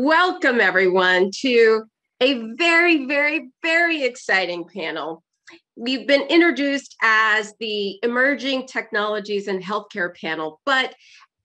Welcome, everyone, to a very, very, very exciting panel. We've been introduced as the Emerging Technologies in Healthcare panel, but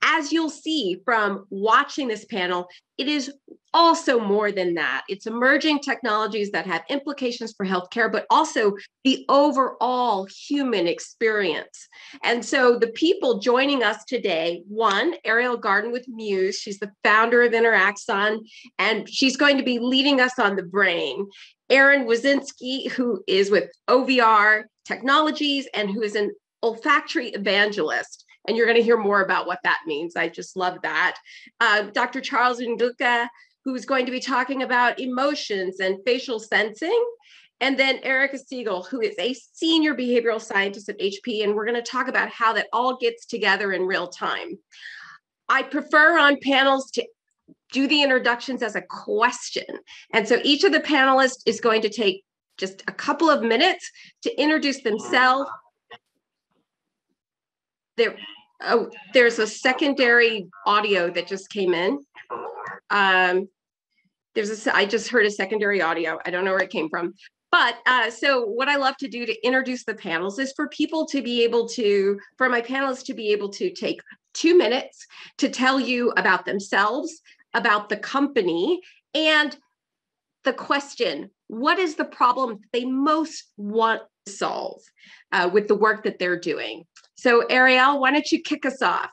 as you'll see from watching this panel, it is also more than that. It's emerging technologies that have implications for healthcare, but also the overall human experience. And so the people joining us today, one, Arielgarten with Muse. She's the founder of Interaxon, and she's going to be leading us on the brain. Wisniewski, who is with OVR Technologies and who is an olfactory evangelist. And you're going to hear more about what that means. I just love that. Dr. Charlton Dyer, who's going to be talking about emotions and facial sensing. And then Erika Siegel, who is a senior behavioral scientist at HP. And we're going to talk about how that all gets together in real time. I prefer on panels to do the introductions as a question. And so each of the panelists is going to take just a couple of minutes to introduce themselves. There's a secondary audio that just came in. I just heard a secondary audio. I don't know where it came from. But so what I love to do to introduce the panels is for people to be able to, for my panelists to be able to take 2 minutes to tell you about themselves, about the company, and the question, what is the problem they most want to solve with the work that they're doing? So Ariel, why don't you kick us off?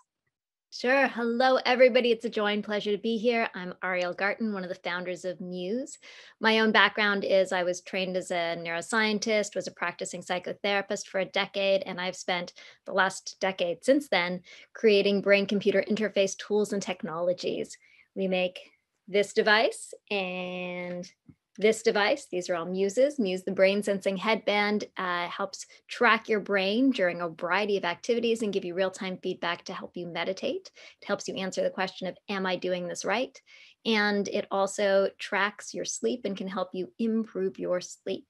Sure. Hello, everybody. It's a joy and pleasure to be here. I'm Arielgarten, one of the founders of Muse. My own background is I was trained as a neuroscientist, was a practicing psychotherapist for a decade, and I've spent the last decade since then creating brain-computer interface tools and technologies. We make this device and this device. These are all Muses. Muse, the brain sensing headband, helps track your brain during a variety of activities and give you real-time feedback to help you meditate. It helps you answer the question of, am I doing this right? And it also tracks your sleep and can help you improve your sleep.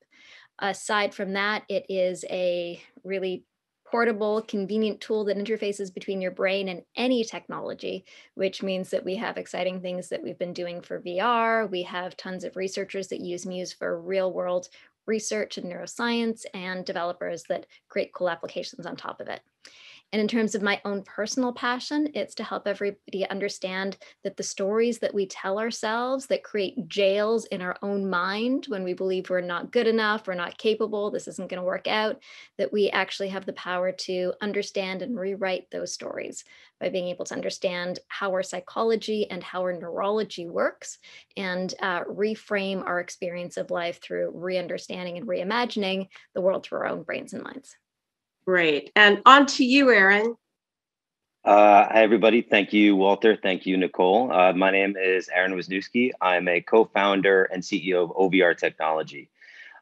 Aside from that, it is a really portable, convenient tool that interfaces between your brain and any technology, which means that we have exciting things that we've been doing for VR. We have tons of researchers that use Muse for real world research and neuroscience, and developers that create cool applications on top of it. And in terms of my own personal passion, it's to help everybody understand that the stories that we tell ourselves that create jails in our own mind when we believe we're not good enough, we're not capable, this isn't going to work out, that we actually have the power to understand and rewrite those stories by being able to understand how our psychology and how our neurology works, and reframe our experience of life through re-understanding and reimagining the world through our own brains and minds. Great. And on to you, Aaron. Hi, everybody. Thank you, Walter. Thank you, Nicole. My name is Aaron Wisniewski. I'm a co-founder and CEO of OVR Technology,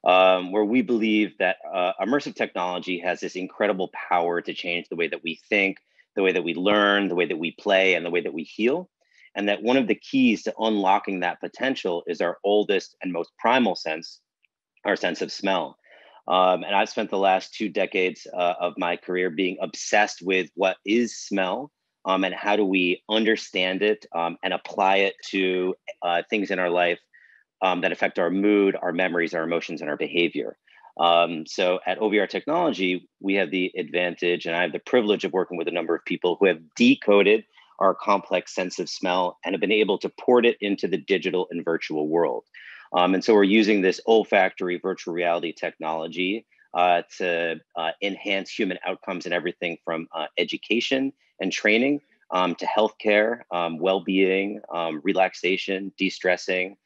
where we believe that immersive technology has this incredible power to change the way that we think, the way that we learn, the way that we play, and the way that we heal. And that one of the keys to unlocking that potential is our oldest and most primal sense, our sense of smell. And I've spent the last 2 decades of my career being obsessed with what is smell, and how do we understand it and apply it to things in our life that affect our mood, our memories, our emotions, and our behavior. So at OVR Technology, we have the advantage, and I have the privilege of working with a number of people who have decoded our complex sense of smell and have been able to port it into the digital and virtual world. And so we're using this olfactory virtual reality technology to enhance human outcomes in everything from education and training to healthcare, well-being, relaxation, de-stressing,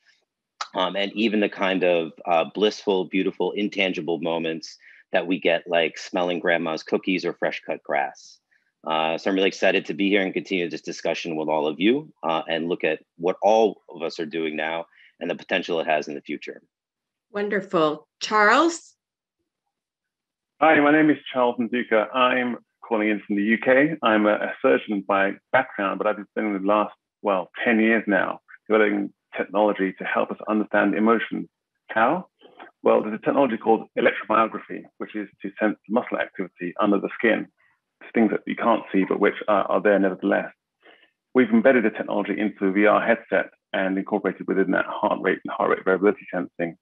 and even the kind of blissful, beautiful, intangible moments that we get, like smelling grandma's cookies or fresh cut grass. So I'm really excited to be here and continue this discussion with all of you and look at what all of us are doing now and the potential it has in the future. Wonderful. Charles? Hi, my name is Charlton Dyer. I'm calling in from the UK. I'm a surgeon by background, but I've been spending the last, 10 years now developing technology to help us understand emotions. How? Well, there's a technology called electromyography, which is to sense muscle activity under the skin. It's things that you can't see, but which are there nevertheless. We've embedded the technology into a VR headset and incorporated within that heart rate and heart rate variability sensing.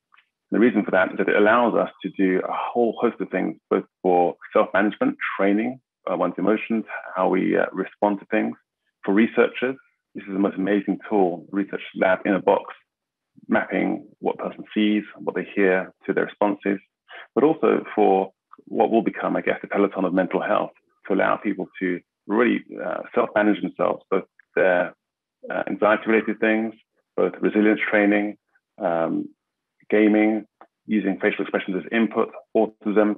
The reason for that is that it allows us to do a whole host of things, both for self-management, training one's emotions, how we respond to things. For researchers, this is the most amazing tool, research lab in a box, mapping what a person sees, what they hear to their responses, but also for what will become, I guess, the peloton of mental health, to allow people to really self-manage themselves, both their anxiety-related things, both resilience training, gaming, using facial expressions as input, autism.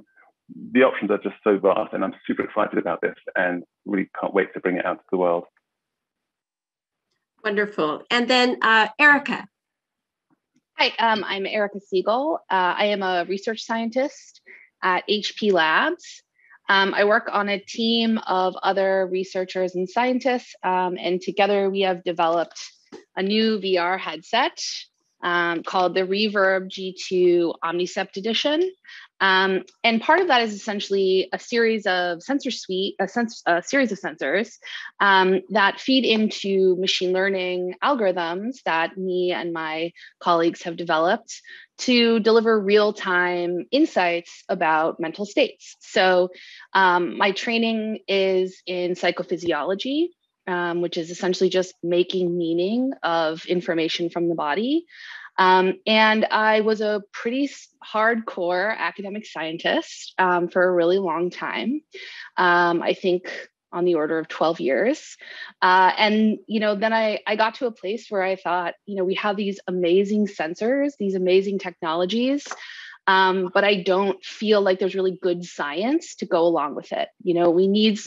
The options are just so vast, and I'm super excited about this and really can't wait to bring it out to the world. Wonderful. And then Erika. Hi, I'm Erika Siegel. I am a research scientist at HP Labs. I work on a team of other researchers and scientists, and together we have developed a new VR headset called the Reverb G2 Omnicept Edition. And part of that is essentially a series of series of sensors that feed into machine learning algorithms that me and my colleagues have developed to deliver real-time insights about mental states. So my training is in psychophysiology, which is essentially just making meaning of information from the body. And I was a pretty hardcore academic scientist for a really long time. I think on the order of 12 years. And, then I got to a place where I thought, we have these amazing sensors, these amazing technologies, but I don't feel like there's really good science to go along with it. We need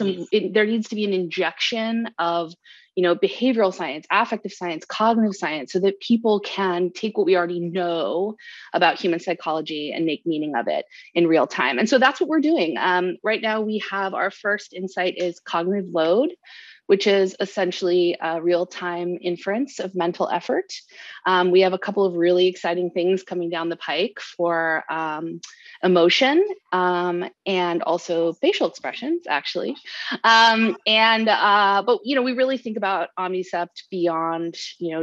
there needs to be an injection of, behavioral science, affective science, cognitive science, so that people can take what we already know about human psychology and make meaning of it in real time. And so that's what we're doing. Right now, we have our first insight is cognitive load, which is essentially a real-time inference of mental effort. We have a couple of really exciting things coming down the pike for emotion and also facial expressions, actually. But we really think about Omnicept beyond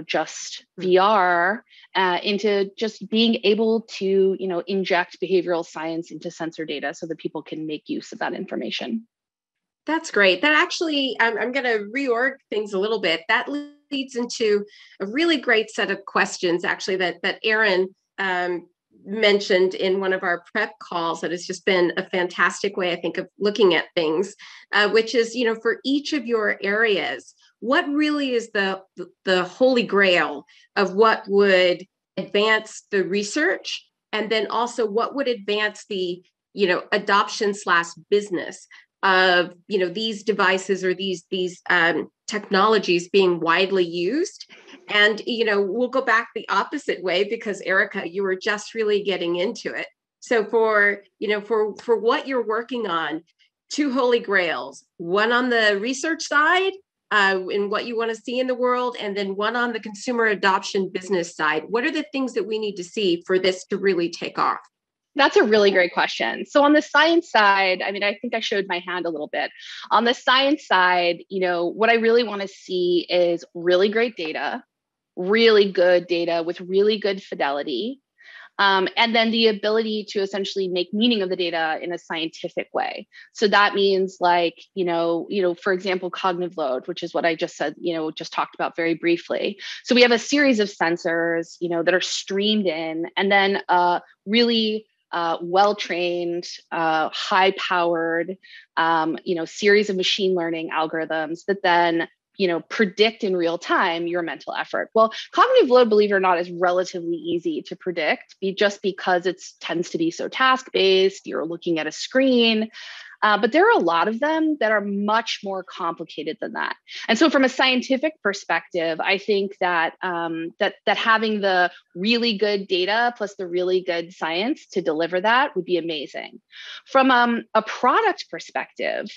just VR into just being able to inject behavioral science into sensor data so that people can make use of that information. That's great. That actually, I'm going to reorg things a little bit. That leads into a really great set of questions, actually, that Aaron mentioned in one of our prep calls. That has just been a fantastic way, I think, of looking at things, which is, for each of your areas, what really is the Holy Grail of what would advance the research, and then also what would advance the, adoption / business of these devices or these technologies being widely used. And we'll go back the opposite way, because Erika, you were just really getting into it. So for what you're working on, 2 holy grails, one on the research side in what you want to see in the world, and then one on the consumer adoption business side. What are the things that we need to see for this to really take off? That's a really great question. So on the science side, I think I showed my hand a little bit. On the science side, what I really want to see is really great data, really good data with really good fidelity, and then the ability to essentially make meaning of the data in a scientific way. So that means for example, cognitive load, which is what I just said, just talked about very briefly. So we have a series of sensors, that are streamed in, and then really well-trained, high-powered, series of machine learning algorithms that then, predict in real time your mental effort. Well, cognitive load, believe it or not, is relatively easy to predict just because it tends to be so task-based. You're looking at a screen. But there are a lot of them that are much more complicated than that. And so from a scientific perspective, I think that that having the really good data plus the really good science to deliver that would be amazing. From a product perspective,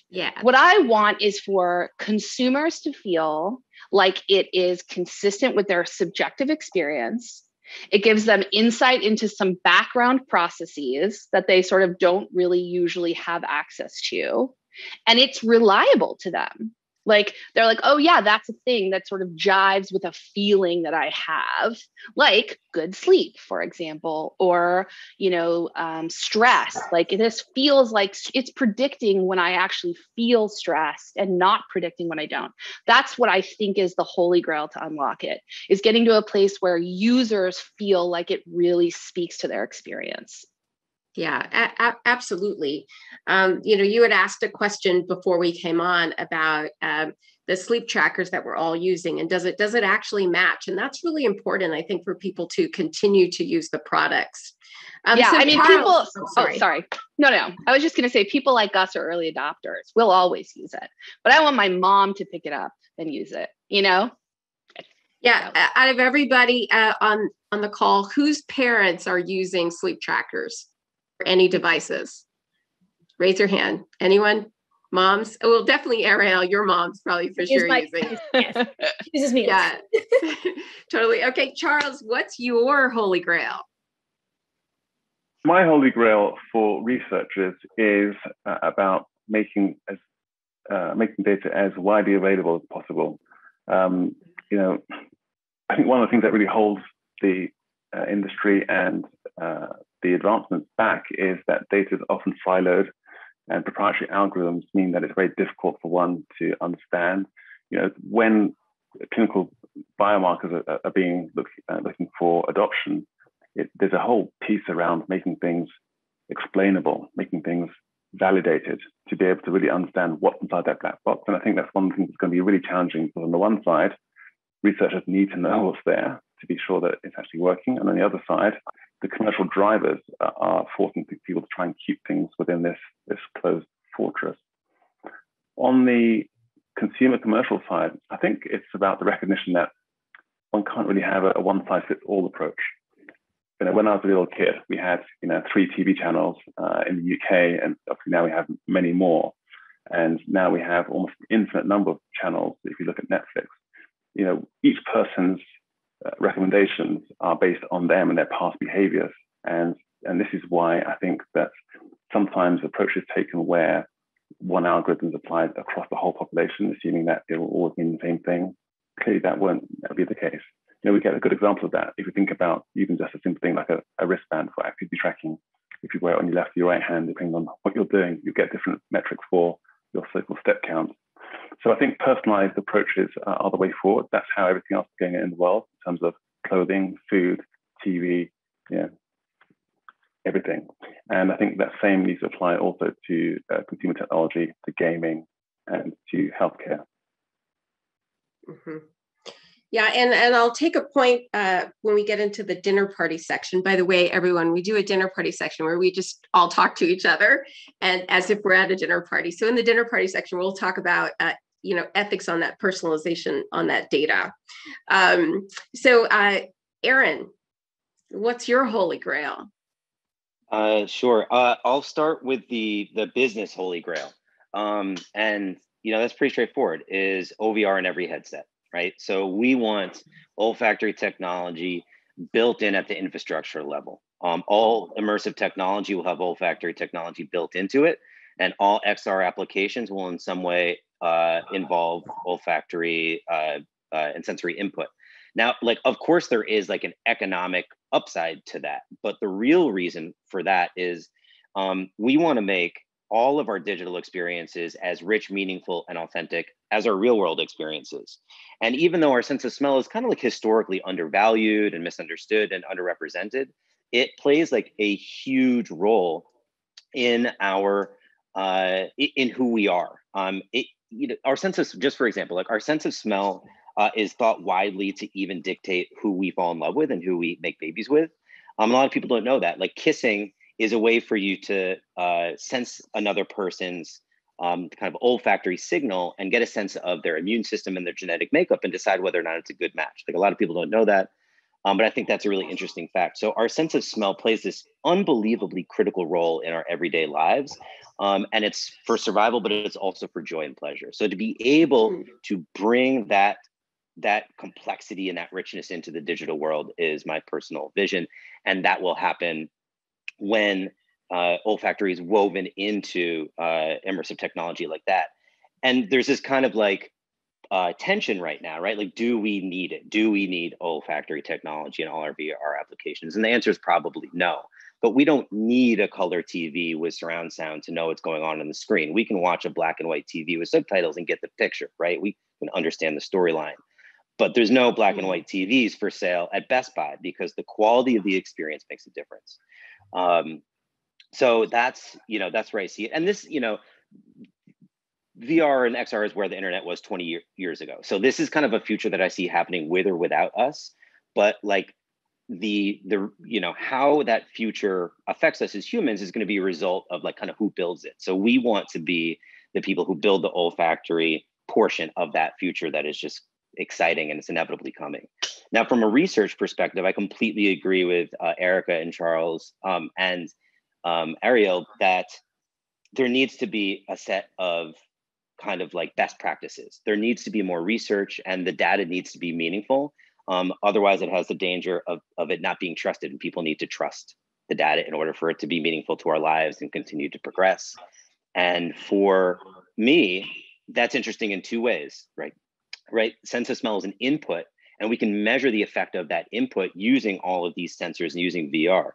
what I want is for consumers to feel like it is consistent with their subjective experience. It gives them insight into some background processes that they sort of don't really usually have access to. And it's reliable to them. Like they're like, oh yeah, that's a thing that sort of jives with a feeling that I have, like good sleep, for example, or, stress. Like this feels like it's predicting when I actually feel stressed and not predicting when I don't. That's what I think is the holy grail to unlock it, is getting to a place where users feel like it really speaks to their experience. Yeah, absolutely. You had asked a question before we came on about the sleep trackers that we're all using, and does it actually match? And that's really important, I think, for people to continue to use the products. Yeah, so I mean, Charles, people. Oh, sorry. No. I was just going to say, people like us are early adopters. We'll always use it, but I want my mom to pick it up and use it. Yeah, out of everybody on the call, whose parents are using sleep trackers? Any devices? Raise your hand. Anyone? Moms? Well, definitely Ariel, your mom's probably for sure using. Yes. Uses me. Yeah, totally. Okay, Charles, what's your holy grail? My holy grail for researchers is about making data as widely available as possible. I think one of the things that really holds the industry and the advancements back is that data is often siloed, and proprietary algorithms mean that it's very difficult for one to understand. When clinical biomarkers are being looking for adoption, there's a whole piece around making things explainable, making things validated, to be able to really understand what's inside that black box. And I think that's one thing that's going to be really challenging, because on the one side, researchers need to know what's there to be sure that it's actually working. And on the other side, the commercial drivers are forcing people to try and keep things within this closed fortress. On the consumer commercial side, I think it's about the recognition that one can't really have a one-size-fits-all approach. When I was a little kid, we had 3 TV channels in the UK, and obviously now we have many more. And now we have almost an infinite number of channels. If you look at Netflix, each person's recommendations are based on them and their past behaviors. And this is why I think that sometimes approaches taken where one algorithm is applied across the whole population, assuming that it will always mean the same thing. Clearly, that won't be the case. We get a good example of that if we think about even just a simple thing like a wristband for activity tracking. If you wear it on your left or your right hand, depending on what you're doing, you get different metrics for your so-called step count. So I think personalized approaches are the way forward. That's how everything else is going in the world in terms of clothing, food, TV, everything. And I think that same needs to apply also to consumer technology, to gaming, and to healthcare. Mm-hmm. Yeah, and I'll take a point when we get into the dinner party section. By the way, everyone, we do a dinner party section where we just all talk to each other, and as if we're at a dinner party. So in the dinner party section, we'll talk about ethics on that, personalization on that data. So Aaron, what's your holy grail? Sure. I'll start with the business holy grail, and that's pretty straightforward. Is OVR in every headset. Right. So we want olfactory technology built in at the infrastructure level. All immersive technology will have olfactory technology built into it, and all XR applications will in some way involve olfactory and sensory input. Now, of course, there is an economic upside to that, but the real reason for that is we want to make all of our digital experiences as rich, meaningful, and authentic as our real world experiences. And even though our sense of smell is kind of historically undervalued and misunderstood and underrepresented, it plays a huge role in our in who we are. Our sense of, just for example, our sense of smell is thought widely to even dictate who we fall in love with and who we make babies with. A lot of people don't know that. Kissing is a way for you to sense another person's kind of olfactory signal and get a sense of their immune system and their genetic makeup and decide whether or not it's a good match. A lot of people don't know that, but I think that's a really interesting fact. So our sense of smell plays this unbelievably critical role in our everyday lives. And it's for survival, but it's also for joy and pleasure. So to be able to bring that complexity and that richness into the digital world is my personal vision. And that will happen when olfactory is woven into immersive technology like that. And there's this kind of like tension right now, right? Like, do we need it? Do we need olfactory technology in all our VR applications? And the answer is probably no. But we don't need a color TV with surround sound to know what's going on the screen. We can watch a black and white TV with subtitles and get the picture, right? We can understand the storyline. But there's no black and white TVs for sale at Best Buy because the quality of the experience makes a difference. So that's where I see it. And this, VR and XR is where the internet was 20 years ago. So this is kind of a future that I see happening with or without us. But like the how that future affects us as humans is going to be a result of like kind of who builds it. So we want to be the people who build the olfactory portion of that future that is just exciting and it's inevitably coming. Now, from a research perspective, I completely agree with Erika and Charles and Ariel that there needs to be a set of kind of like best practices. There needs to be more research and the data needs to be meaningful. Otherwise, it has the danger of it not being trusted, and people need to trust the data in order for it to be meaningful to our lives and continue to progress. And for me, that's interesting in two ways, right? Sense of smell is an input, and we can measure the effect of that input using all of these sensors and using VR.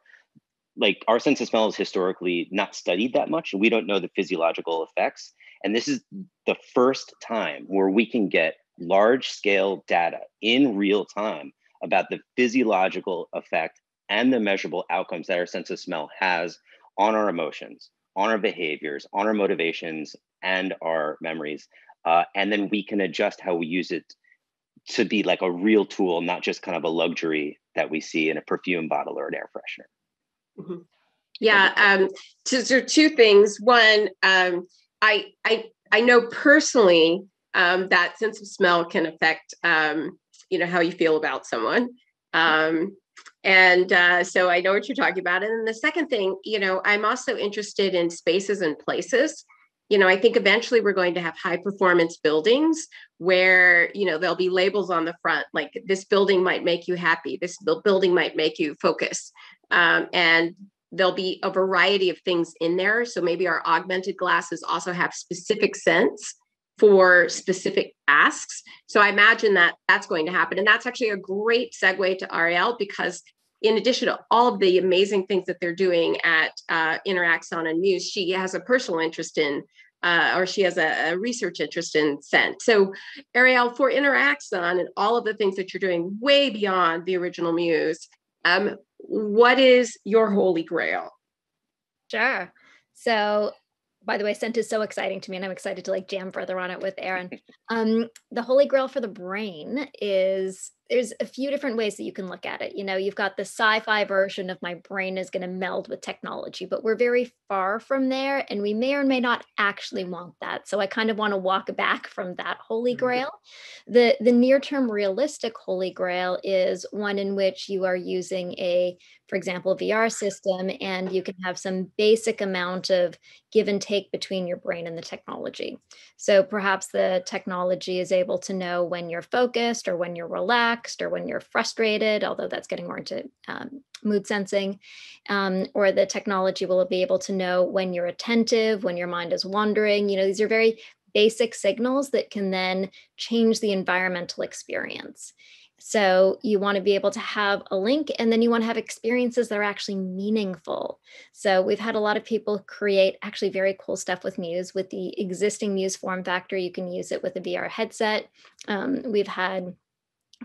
Like our sense of smell is historically not studied that much, and we don't know the physiological effects. And this is the first time where we can get large scale data in real time about the physiological effect and the measurable outcomes that our sense of smell has on our emotions, on our behaviors, on our motivations, and our memories. And then we can adjust how we use it to be like a real tool, not just kind of a luxury that we see in a perfume bottle or an air freshener. Mm-hmm. Yeah. So two things. One, I know personally that sense of smell can affect, how you feel about someone. So I know what you're talking about. And then the second thing, I'm also interested in spaces and places. I think eventually we're going to have high performance buildings where, there'll be labels on the front, like this building might make you happy. This building might make you focus. And there'll be a variety of things in there. So maybe our augmented glasses also have specific scents for specific asks. So I imagine that that's going to happen. And that's actually a great segue to Ariel, because in addition to all of the amazing things that they're doing at Interaxon and Muse, she has a personal interest in, or she has a research interest in scent. So Ariel, for Interaxon and all of the things that you're doing way beyond the original Muse, what is your Holy Grail? Sure. So, by the way, scent is so exciting to me, and I'm excited to like jam further on it with Aaron. The Holy Grail for the brain is, there's a few different ways that you can look at it. You've got the sci-fi version of my brain is going to meld with technology, but we're very far from there, and we may or may not actually want that. So I kind of want to walk back from that Holy Grail. The near-term realistic Holy Grail is one in which you are using for example, VR system, and you can have some basic amount of give and take between your brain and the technology. So perhaps the technology is able to know when you're focused or when you're relaxed or when you're frustrated, although that's getting more into mood sensing, or the technology will be able to know when you're attentive, when your mind is wandering. These are very basic signals that can then change the environmental experience. So you want to be able to have a link, and then you want to have experiences that are actually meaningful. So we've had a lot of people create actually very cool stuff with Muse. With the existing Muse form factor, you can use it with a VR headset. We've had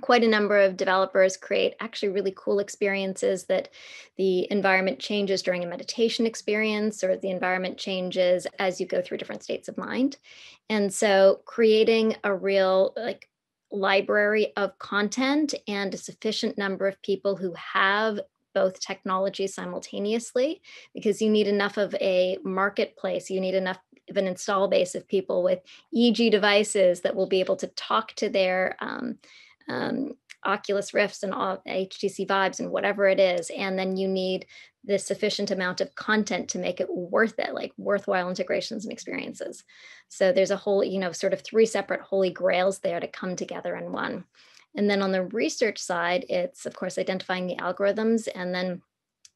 quite a number of developers create actually really cool experiences that the environment changes during a meditation experience, or the environment changes as you go through different states of mind. And so creating a real library of content and a sufficient number of people who have both technologies simultaneously, because you need enough of a marketplace, you need enough of an install base of people with EEG devices that will be able to talk to their Oculus Rifts and all HTC Vibes and whatever it is. And then you need the sufficient amount of content to make it worth it, like worthwhile integrations and experiences. So there's a whole, sort of three separate Holy Grails there to come together in one. And then on the research side, it's of course identifying the algorithms and then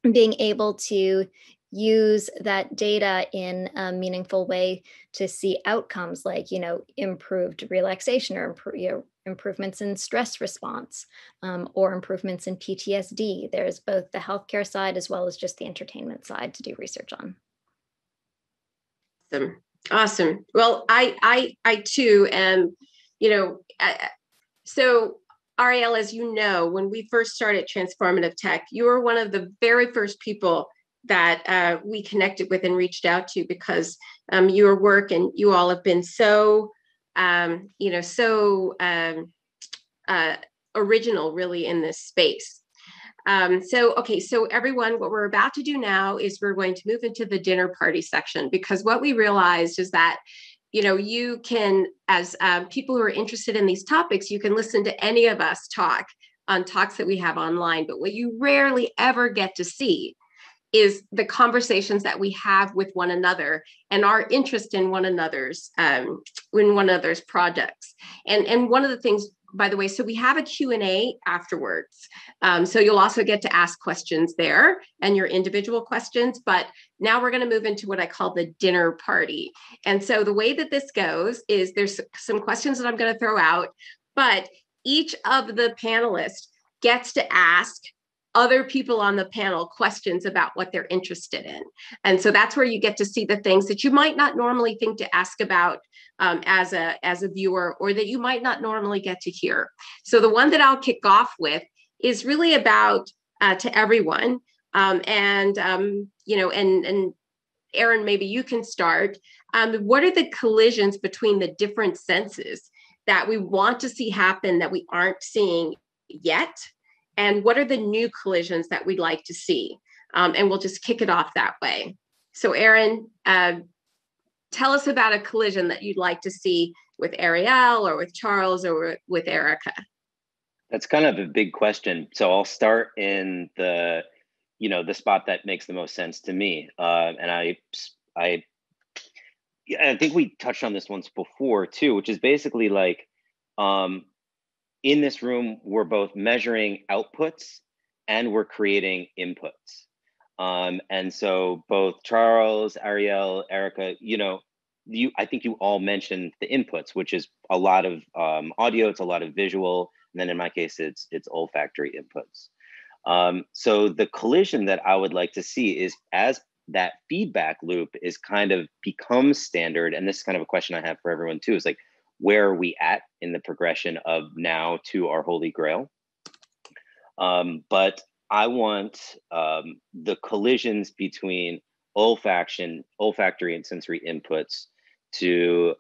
being able to use that data in a meaningful way to see outcomes like, improved relaxation or improvements in stress response, or improvements in PTSD. There's both the healthcare side as well as just the entertainment side to do research on. Awesome. Well, I too am, so Ariel, as you know, when we first started Transformative Tech, you were one of the very first people that we connected with and reached out to because your work and you all have been so, original really in this space. So everyone, what we're about to do now is we're going to move into the dinner party section, because what we realized is that, you can, as people who are interested in these topics, you can listen to any of us talk on talks that we have online, but what you rarely ever get to see is the conversations that we have with one another and our interest in one another's projects. And one of the things, by the way, so we have a Q&A afterwards. So you'll also get to ask questions there and your individual questions, but now we're going to move into what I call the dinner party. And so the way that this goes is there's some questions that I'm going to throw out, but each of the panelists gets to ask other people on the panel questions about what they're interested in. And so that's where you get to see the things that you might not normally think to ask about as a viewer, or that you might not normally get to hear. So the one that I'll kick off with is really about to everyone. And Aaron, maybe you can start. What are the collisions between the different senses that we want to see happen that we aren't seeing yet? And what are the new collisions that we'd like to see? And we'll just kick it off that way. So Aaron, tell us about a collision that you'd like to see with Ariel or with Charles or with Erika. That's kind of a big question. So I'll start in the spot that makes the most sense to me. And I think we touched on this once before too, which is basically like, in this room, we're both measuring outputs and we're creating inputs. And so both Charles, Ariel, Erika, I think you all mentioned the inputs, which is a lot of audio, it's a lot of visual, and then in my case, it's olfactory inputs. So the collision that I would like to see is as that feedback loop is kind of becomes standard, and this is kind of a question I have for everyone too, is like, where are we at in the progression of now to our Holy Grail? But I want the collisions between olfactory and sensory inputs to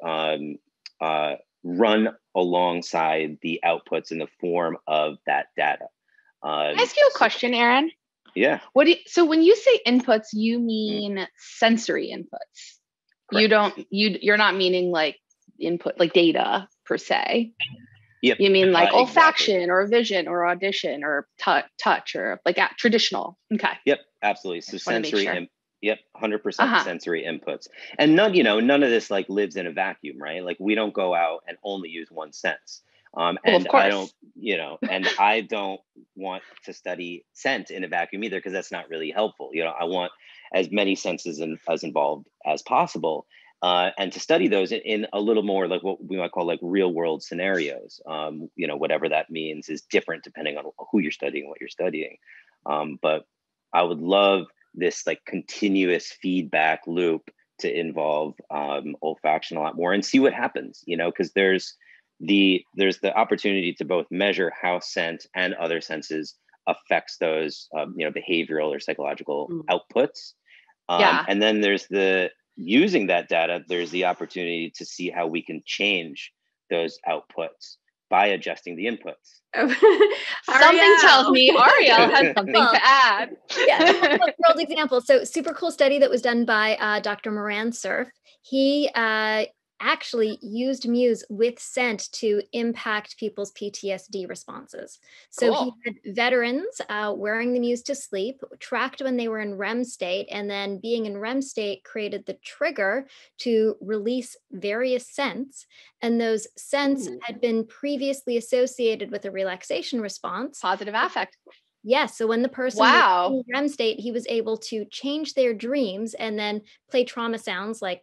run alongside the outputs in the form of that data. Can I ask you a question, Aaron? Yeah. So when you say inputs, you mean sensory inputs? Correct. You're not meaning like input, like data per se. Yep. You mean like olfaction exactly. or vision or audition or touch or like traditional. Okay. Yep, absolutely. So sensory, sure. Yep, 100% sensory inputs. And none of this like lives in a vacuum, right? Like we don't go out and only use one sense. And I don't, and I don't want to study scent in a vacuum either, because that's not really helpful. I want as many senses as involved as possible. And to study those in a little more like what we might call like real world scenarios, whatever that means is different depending on who you're studying, what you're studying. But I would love this like continuous feedback loop to involve olfaction a lot more and see what happens, because there's the opportunity to both measure how scent and other senses affects those, behavioral or psychological outputs. And then there's using that data, there's the opportunity to see how we can change those outputs by adjusting the inputs. Something tells me Ariel has something to add. Yeah, world example. So super cool study that was done by Dr. Moran Cerf. He actually used Muse with scent to impact people's PTSD responses. So he had veterans wearing the Muse to sleep, tracked when they were in REM state, and then being in REM state created the trigger to release various scents. And those scents had been previously associated with a relaxation response. Positive affect. Yes. So when the person was in REM state, he was able to change their dreams and then play trauma sounds like,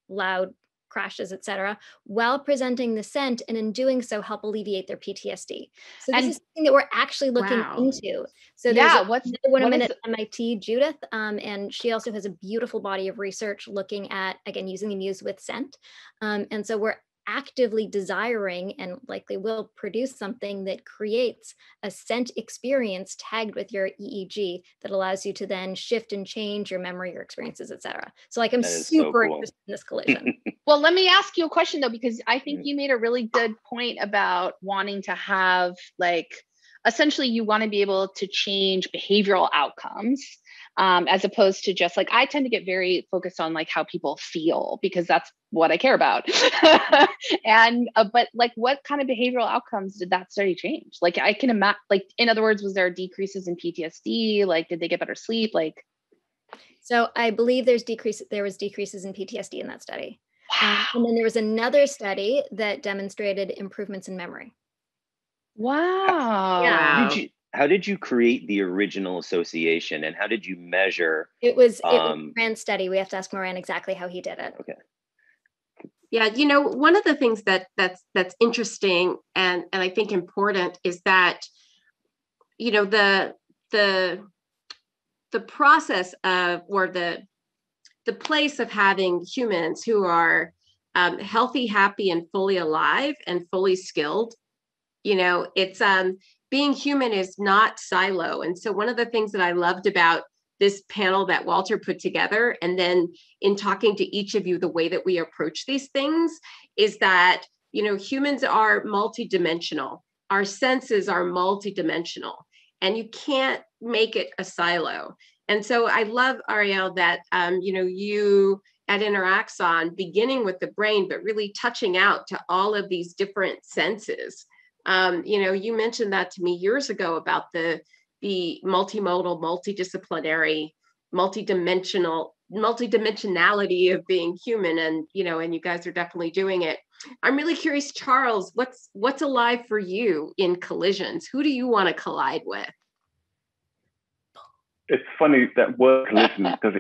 loud crashes, etc., while presenting the scent, and in doing so help alleviate their PTSD. So this is something that we're actually looking into. So there's another woman at MIT, Judith, and she also has a beautiful body of research looking at, again, using the muse with scent. And so we're actively desiring and likely will produce something that creates a scent experience tagged with your EEG that allows you to then shift and change your memory, your experiences, etc. So like I'm super interested in this collision. Well, let me ask you a question though, because I think you made a really good point about wanting to have essentially you want to be able to change behavioral outcomes. As opposed to just I tend to get very focused on how people feel because that's what I care about. And, but what kind of behavioral outcomes did that study change? I can imagine, in other words, was there decreases in PTSD? Did they get better sleep? So I believe there was decreases in PTSD in that study. Wow. And then there was another study that demonstrated improvements in memory. Wow. Yeah. How did you create the original association, and how did you measure? It was Moran's study. We have to ask Moran exactly how he did it. Okay. Yeah, one of the things that's interesting and I think important is that, the process of, or the place of having humans who are healthy, happy, and fully alive and fully skilled, it's being human is not silo. And so one of the things that I loved about this panel that Walter put together, and then in talking to each of you, the way that we approach these things is that, humans are multidimensional. Our senses are multidimensional, and you can't make it a silo. And so I love, Ariel, that, you at Interaxon, beginning with the brain, but really touching out to all of these different senses. You mentioned that to me years ago about the multimodal, multidisciplinary, multidimensionality of being human, and you guys are definitely doing it. I'm really curious, Charles, what's alive for you in collisions? Who do you want to collide with? It's funny that word collision because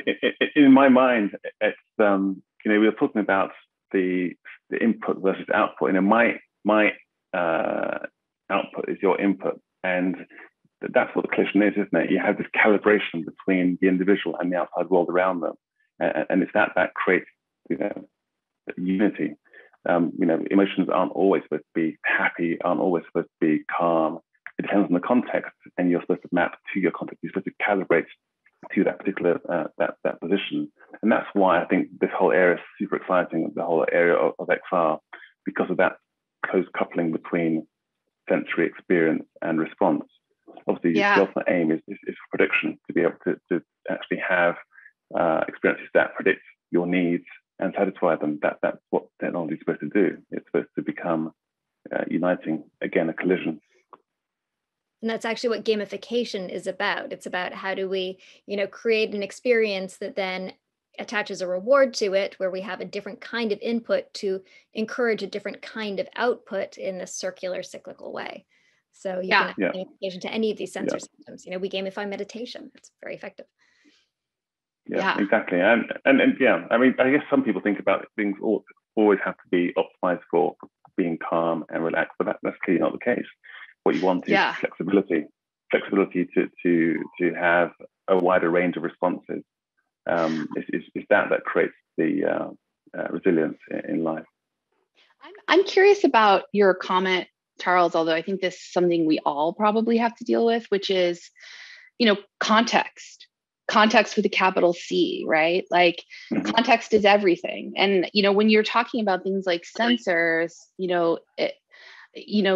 in my mind, it's we were talking about the input versus output. My output is your input, and that's what the collision is, isn't it? You have this calibration between the individual and the outside world around them, and it's that creates unity. Emotions aren't always supposed to be happy, aren't always supposed to be calm. It depends on the context, and you're supposed to map to your context. You're supposed to calibrate to that particular that position, and that's why I think this whole area is super exciting. The whole area of XR, because of that close coupling between sensory experience and response. Obviously, the ultimate aim is for prediction, to be able to actually have experiences that predict your needs and satisfy them. That's what technology is supposed to do. It's supposed to become uniting, again, a collision. And that's actually what gamification is about. It's about how do we, create an experience that then attaches a reward to it, where we have a different kind of input to encourage a different kind of output in this circular, cyclical way. So you can have gamification to any of these sensor systems. We gamify meditation. It's very effective. Yeah, exactly. And I mean, I guess some people think about things always have to be optimized for being calm and relaxed, but that's clearly not the case. What you want is flexibility to have a wider range of responses. Is that creates the resilience in life. I'm curious about your comment, Charles, although I think this is something we all probably have to deal with, which is, context with a capital C, right? Context is everything. And, when you're talking about things like sensors,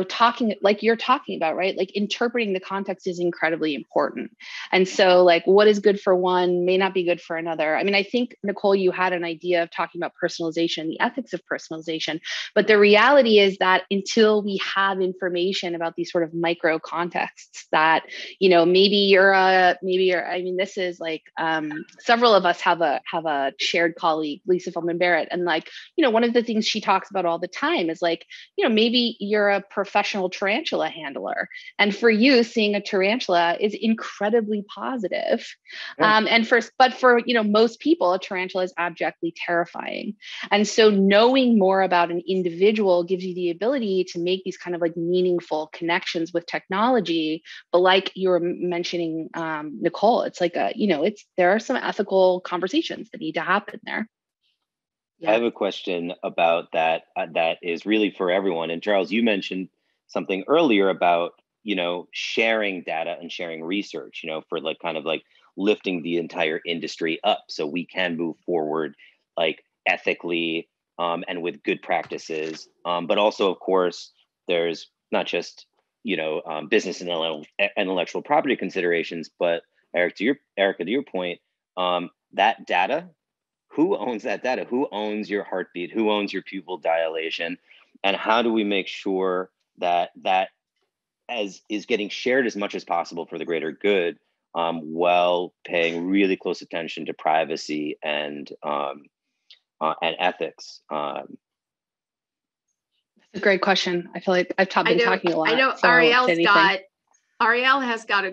talking like you're talking about, right? Interpreting the context is incredibly important. And so what is good for one may not be good for another. I mean, I think, Nicole, you had an idea of talking about personalization, the ethics of personalization, but the reality is that until we have information about these sort of micro contexts that, this is several of us have a shared colleague, Lisa Feldman Barrett. And one of the things she talks about all the time is maybe you're a professional tarantula handler. And for you, seeing a tarantula is incredibly positive. Yeah. But for most people, a tarantula is abjectly terrifying. And so knowing more about an individual gives you the ability to make these kind of like meaningful connections with technology. But like you were mentioning, Nicole, it's like there are some ethical conversations that need to happen there. I have a question about that that is really for everyone. And Charles, you mentioned something earlier about, sharing data and sharing research, for like kind of like lifting the entire industry up so we can move forward like ethically and with good practices. But also, of course, there's not just, business and intellectual property considerations, but Erika, to your point, that data, who owns that data? Who owns your heartbeat? Who owns your pupil dilation? And how do we make sure that is getting shared as much as possible for the greater good, while paying really close attention to privacy and ethics? That's a great question. I feel like I've been talking a lot. I know so Ariel has got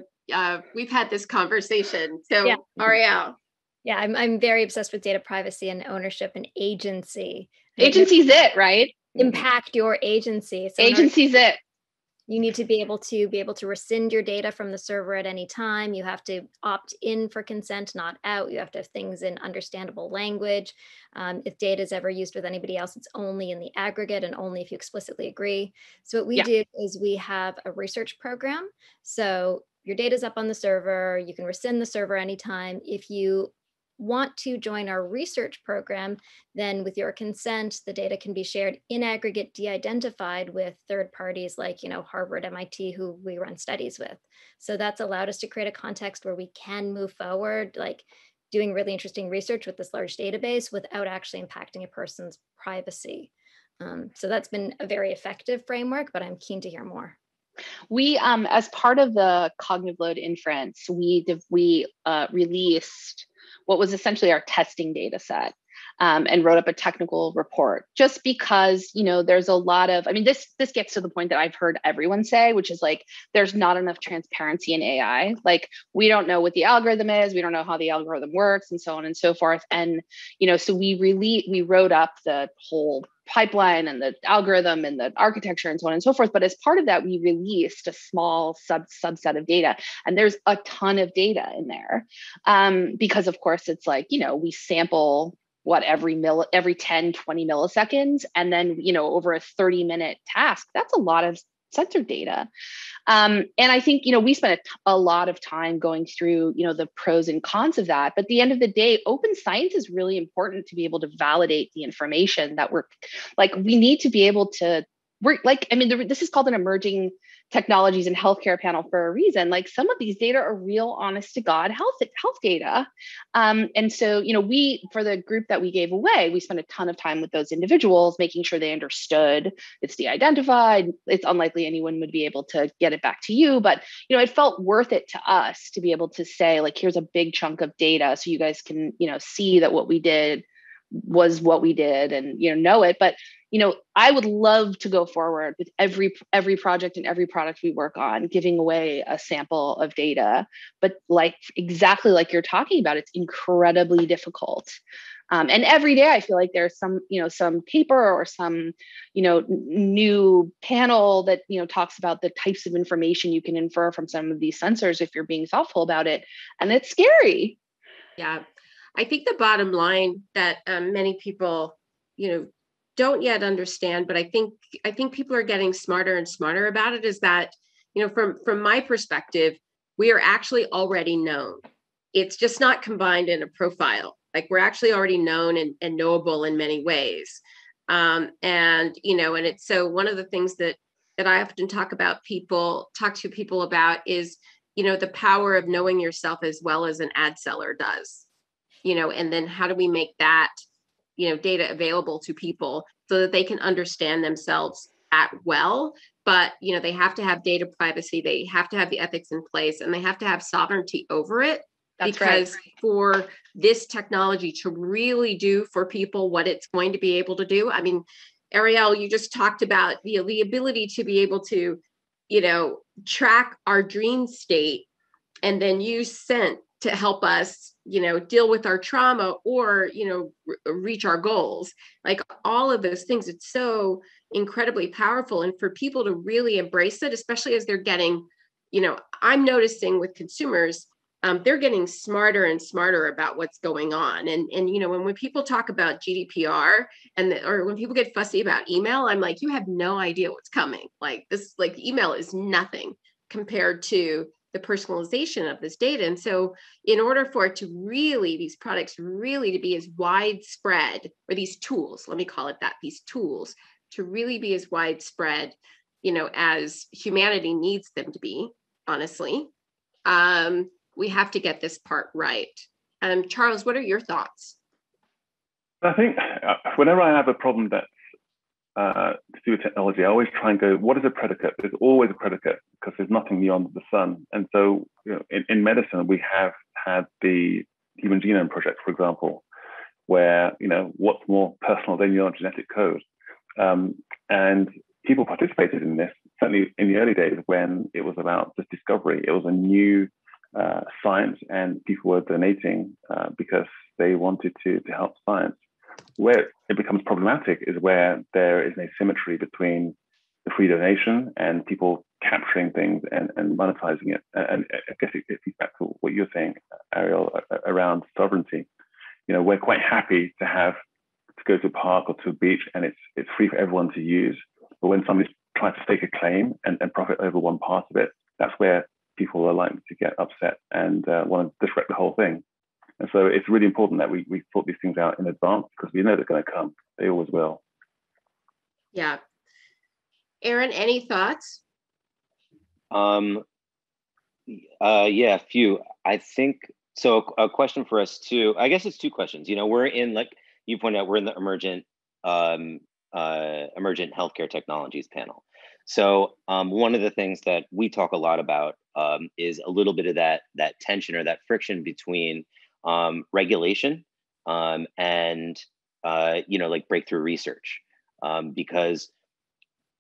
we've had this conversation. So yeah. Ariel. Yeah, I'm very obsessed with data privacy and ownership and agency. Agency's it, right? Impact your agency. So agency's it. You need to be able to rescind your data from the server at any time. You have to opt in for consent, not out. You have to have things in understandable language. If data is ever used with anybody else, it's only in the aggregate and only if you explicitly agree. So what we do is we have a research program. So your data's up on the server. You can rescind the server anytime. If you want to join our research program, then with your consent, the data can be shared in aggregate, de-identified with third parties like, Harvard, MIT, who we run studies with. So that's allowed us to create a context where we can move forward, like doing really interesting research with this large database without actually impacting a person's privacy. So that's been a very effective framework, but I'm keen to hear more. We, as part of the cognitive load inference, we released what was essentially our testing data set, and wrote up a technical report just because, there's a lot of, this gets to the point that I've heard everyone say, which is like, there's not enough transparency in AI. Like, we don't know what the algorithm is. We don't know how the algorithm works and so on and so forth. And, so we wrote up the whole pipeline and the algorithm and the architecture and so on and so forth. But as part of that, we released a small subset of data, and there's a ton of data in there, because of course it's like, we sample every 10, 20 milliseconds. And then, over a 30-minute task, that's a lot of sensor data. And I think, we spent a lot of time going through, the pros and cons of that. But at the end of the day, open science is really important to be able to validate the information that we need to be able to this is called an emerging technologies and healthcare panel for a reason. Like, some of these data are real, honest to God health data. And so, we, for the group that we gave away, we spent a ton of time with those individuals, making sure they understood it's de-identified. It's unlikely anyone would be able to get it back to you, but, it felt worth it to us to be able to say, like, here's a big chunk of data so you guys can, see that what we did was what we did and, know it. But, I would love to go forward with every project and every product we work on, giving away a sample of data. But exactly like you're talking about, it's incredibly difficult. And every day I feel like there's some paper or some, new panel that, talks about the types of information you can infer from some of these sensors if you're being thoughtful about it. And it's scary. Yeah. I think the bottom line that many people, don't yet understand, but I think people are getting smarter and smarter about it, is that, from my perspective, we are actually already known. It's just not combined in a profile. Like, we're actually already known and knowable in many ways. And it's so one of the things that I often talk to people about is, the power of knowing yourself as well as an ad seller does, and then how do we make that, data available to people so that they can understand themselves but, they have to have data privacy. They have to have the ethics in place, and they have to have sovereignty over it. That's because right. For this technology to really do for people what it's going to be able to do, Ariel, you just talked about the ability to be able to, track our dream state and then use scent to help us, deal with our trauma or, reach our goals. Like all of those things, it's so incredibly powerful. And for people to really embrace it, especially as they're getting, I'm noticing with consumers, they're getting smarter and smarter about what's going on. And when people talk about GDPR or when people get fussy about email, I'm like, you have no idea what's coming. Like this, like email is nothing compared to the personalization of this data. And so in order for it to really, these products really to be as widespread, or these tools, let me call it that, these tools to really be as widespread, as humanity needs them to be, honestly, we have to get this part right. Charles, what are your thoughts? I think whenever I have a problem that's to do with technology, I always try and go, what is a predicate? There's always a predicate because there's nothing new under the sun. And so, in medicine, we have had the Human Genome Project, for example, where, what's more personal than your genetic code? And people participated in this, certainly in the early days when it was about just discovery. It was a new science, and people were donating because they wanted to help science. Where it becomes problematic is where there is an asymmetry between the free donation and people capturing things and monetizing it. And I guess it feeds back to what you're saying, Ariel, around sovereignty. We're quite happy to go to a park or to a beach and it's free for everyone to use. But when somebody's trying to stake a claim and profit over one part of it, that's where people are likely to get upset and want to disrupt the whole thing. And so it's really important that we thought these things out in advance because we know they're going to come. They always will. Yeah. Aaron, any thoughts? Yeah, a few. I think so. A question for us too. I guess it's two questions. We're in, like you pointed out, we're in the emergent healthcare technologies panel. So one of the things that we talk a lot about is a little bit of that tension or that friction between regulation and like breakthrough research, because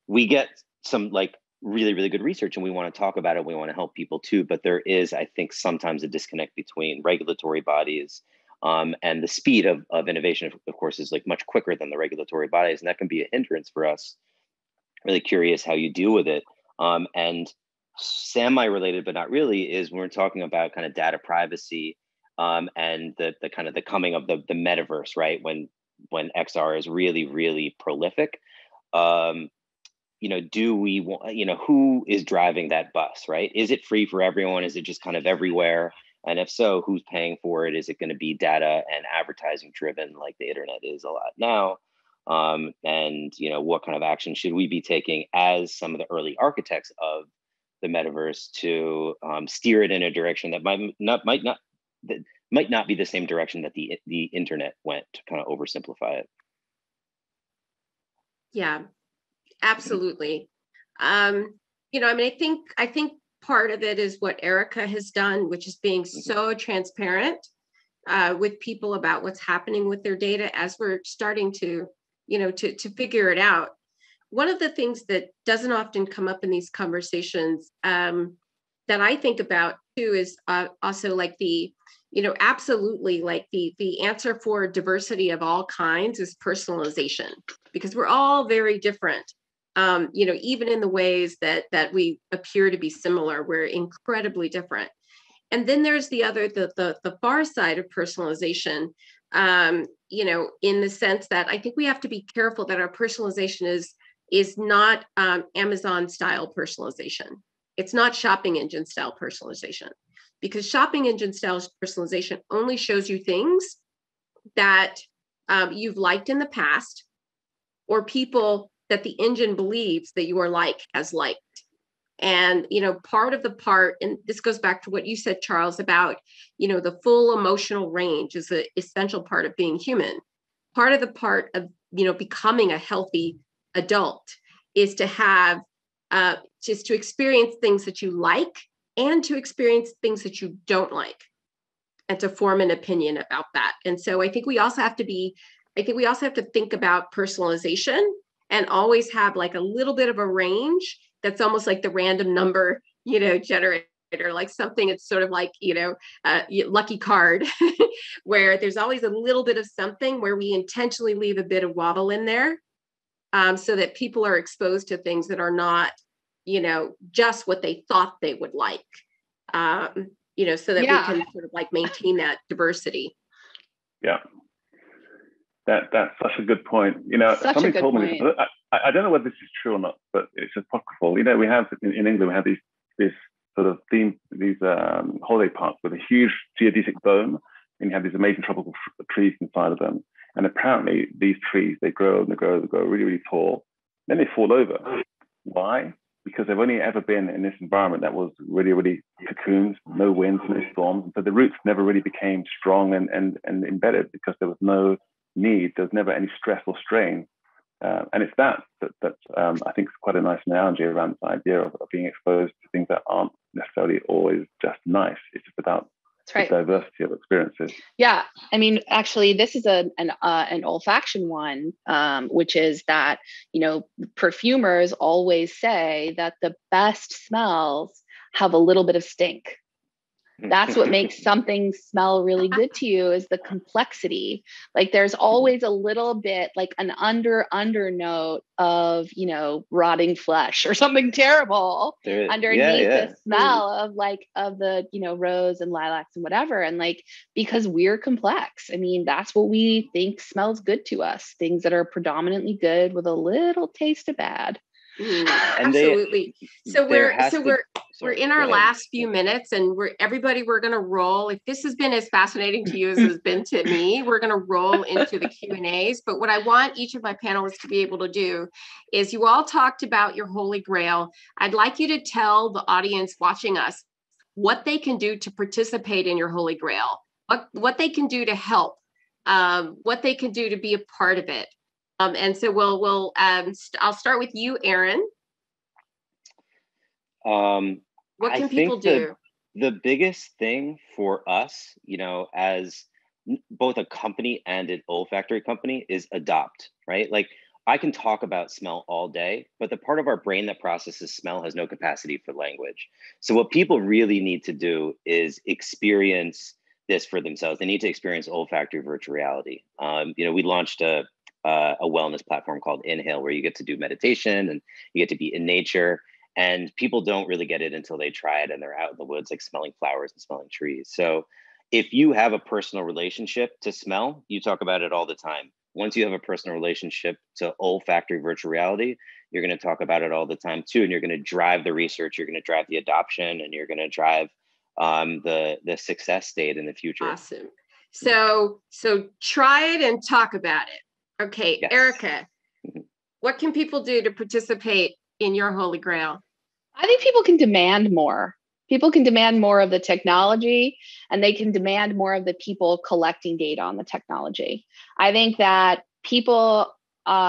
we get some like really, really good research and we want to talk about it. We want to help people too, but there is, I think, sometimes a disconnect between regulatory bodies and the speed of innovation, of course, is like much quicker than the regulatory bodies, and that can be a hindrance for us. Really curious how you deal with it. And semi-related, but not really, is when we're talking about kind of data privacy and the kind of the coming of the metaverse, right? When XR is really, really prolific. Do we want, who is driving that bus, right? Is it free for everyone? Is it just kind of everywhere? And if so, who's paying for it? Is it going to be data and advertising driven like the internet is a lot now? And what kind of action should we be taking as some of the early architects of the metaverse to steer it in a direction that might not be the same direction that the internet went, to kind of oversimplify it? Yeah, absolutely. I think part of it is what Erika has done, which is being so transparent with people about what's happening with their data as we're starting to figure it out. One of the things that doesn't often come up in these conversations that I think about too is also like absolutely like the answer for diversity of all kinds is personalization, because we're all very different. Even in the ways that we appear to be similar, we're incredibly different. And then there's the far side of personalization, in the sense that I think we have to be careful that our personalization is not Amazon style personalization. It's not shopping engine style personalization, because shopping engine style personalization only shows you things that you've liked in the past, or people that the engine believes that you are has liked. And, and this goes back to what you said, Charles, about, the full emotional range is an essential part of being human. Part of becoming a healthy adult is to have, just to experience things that you like and to experience things that you don't like, and to form an opinion about that. And so I think we also have to think about personalization and always have like a little bit of a range that's almost like the random number, generator, like something. It's sort of like, lucky card, where there's always a little bit of something where we intentionally leave a bit of wobble in there, so that people are exposed to things that are not, just what they thought they would like, so that we can sort of like maintain that diversity. Yeah. That's such a good point. Somebody told me this. I don't know whether this is true or not, but it's apocryphal. We have in England, we have this sort of theme, these holiday parks with a huge geodesic dome, and you have these amazing tropical trees inside of them. And apparently these trees, they grow and they grow really, really tall. Then they fall over. Why? Because they've only ever been in this environment that was really, really cocooned, no winds, no storms. And so the roots never really became strong and embedded, because there was no need. There was never any stress or strain. And it's that I think is quite a nice analogy around this idea of being exposed to things that aren't necessarily always just nice. It's just about the diversity of experiences. Yeah, I mean, actually, this is an olfaction one, which is that perfumers always say that the best smells have a little bit of stink. That's what makes something smell really good to you, is the complexity. Like there's always a little bit like an undernote of, rotting flesh or something terrible underneath the smell of the, rose and lilacs and whatever. And like, because we're complex, I mean, that's what we think smells good to us. Things that are predominantly good with a little taste of bad. Absolutely. We're in our last few minutes, and we're going to roll. If this has been as fascinating to you as it's been to me, we're going to roll into the Q&As. But what I want each of my panelists to be able to do is, you all talked about your Holy Grail. I'd like you to tell the audience watching us what they can do to participate in your Holy Grail, what they can do to help, what they can do to be a part of it. And so I'll start with you, Aaron. What can people do? The biggest thing for us, as both a company and an olfactory company, is adopt, right? Like, I can talk about smell all day, but the part of our brain that processes smell has no capacity for language. So what people really need to do is experience this for themselves. They need to experience olfactory virtual reality. We launched a wellness platform called Inhale, where you get to do meditation and you get to be in nature. And people don't really get it until they try it and they're out in the woods, like smelling flowers and smelling trees. So if you have a personal relationship to smell, you talk about it all the time. Once you have a personal relationship to olfactory virtual reality, you're going to talk about it all the time too. And you're going to drive the research, you're going to drive the adoption, and you're going to drive the success state in the future. Awesome. So try it and talk about it. Okay, yes. Erika, what can people do to participate in your Holy Grail? I think people can demand more. People can demand more of the technology, and they can demand more of the people collecting data on the technology. I think that people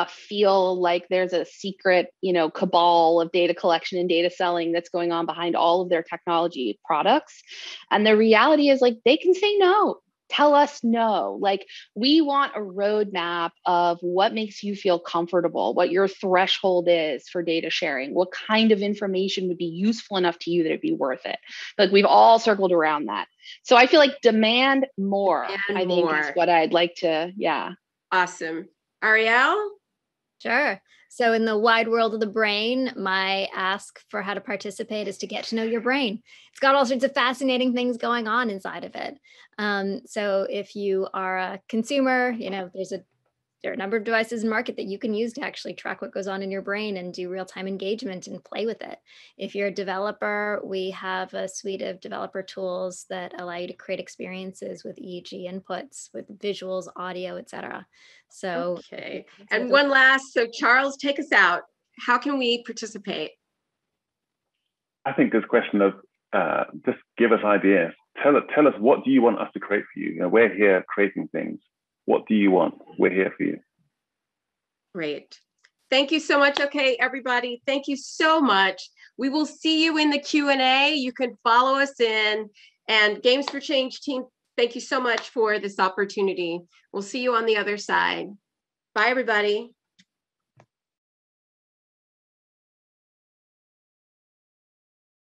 feel like there's a secret, cabal of data collection and data selling that's going on behind all of their technology products. And the reality is, like, they can say no. Tell us no. Like, we want a roadmap of what makes you feel comfortable, what your threshold is for data sharing, what kind of information would be useful enough to you that it'd be worth it. Like, we've all circled around that. So I feel like demand more, I think is what I'd like to, Awesome. Ariel? Sure. So in the wide world of the brain, my ask for how to participate is to get to know your brain. It's got all sorts of fascinating things going on inside of it. So if you are a consumer, there are a number of devices in market that you can use to actually track what goes on in your brain and do real-time engagement and play with it. If you're a developer, we have a suite of developer tools that allow you to create experiences with EEG inputs, with visuals, audio, etc. So, okay. And one last, so Charles, take us out. How can we participate? I think this question of just give us ideas. Tell us, what do you want us to create for you? We're here creating things. What do you want? We're here for you. Great. Thank you so much. Okay, everybody, thank you so much. We will see you in the Q&A. You can follow us in. And Games for Change team, thank you so much for this opportunity. We'll see you on the other side. Bye, everybody.